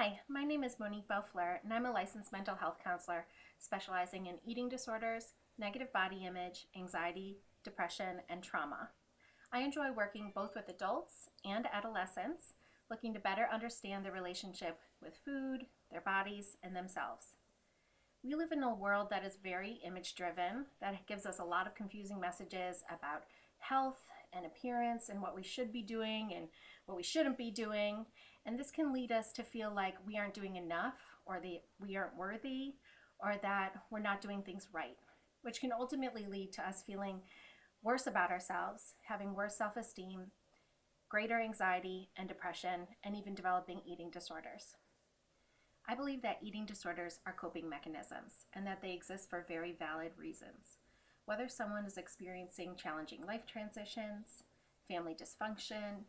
Hi, my name is Monique Bellefleur, and I'm a licensed mental health counselor specializing in eating disorders, negative body image, anxiety, depression, and trauma. I enjoy working both with adults and adolescents, looking to better understand their relationship with food, their bodies, and themselves. We live in a world that is very image-driven, that gives us a lot of confusing messages about health and appearance and what we should be doing and what we shouldn't be doing. And this can lead us to feel like we aren't doing enough, or we aren't worthy, or that we're not doing things right, which can ultimately lead to us feeling worse about ourselves, having worse self-esteem, greater anxiety and depression, and even developing eating disorders. I believe that eating disorders are coping mechanisms and that they exist for very valid reasons. Whether someone is experiencing challenging life transitions, family dysfunction,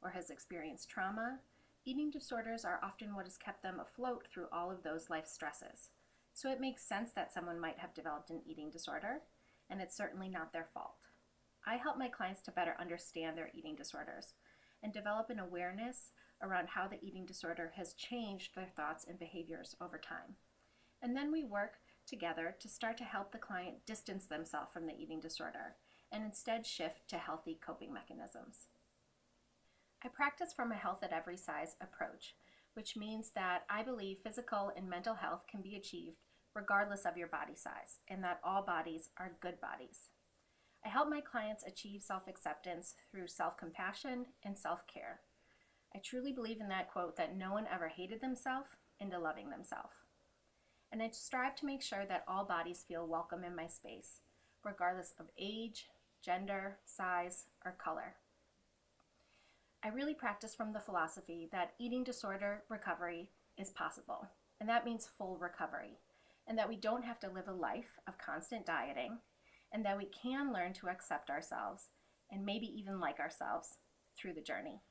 or has experienced trauma, eating disorders are often what has kept them afloat through all of those life stresses. So it makes sense that someone might have developed an eating disorder, and it's certainly not their fault. I help my clients to better understand their eating disorders and develop an awareness around how the eating disorder has changed their thoughts and behaviors over time. And then we work together to start to help the client distance themselves from the eating disorder and instead shift to healthy coping mechanisms. I practice from a health at every size approach, which means that I believe physical and mental health can be achieved regardless of your body size, and that all bodies are good bodies. I help my clients achieve self-acceptance through self-compassion and self-care. I truly believe in that quote that no one ever hated themselves into loving themselves. And I strive to make sure that all bodies feel welcome in my space, regardless of age, gender, size, or color. I really practice from the philosophy that eating disorder recovery is possible, and that means full recovery, and that we don't have to live a life of constant dieting, and that we can learn to accept ourselves and maybe even like ourselves through the journey.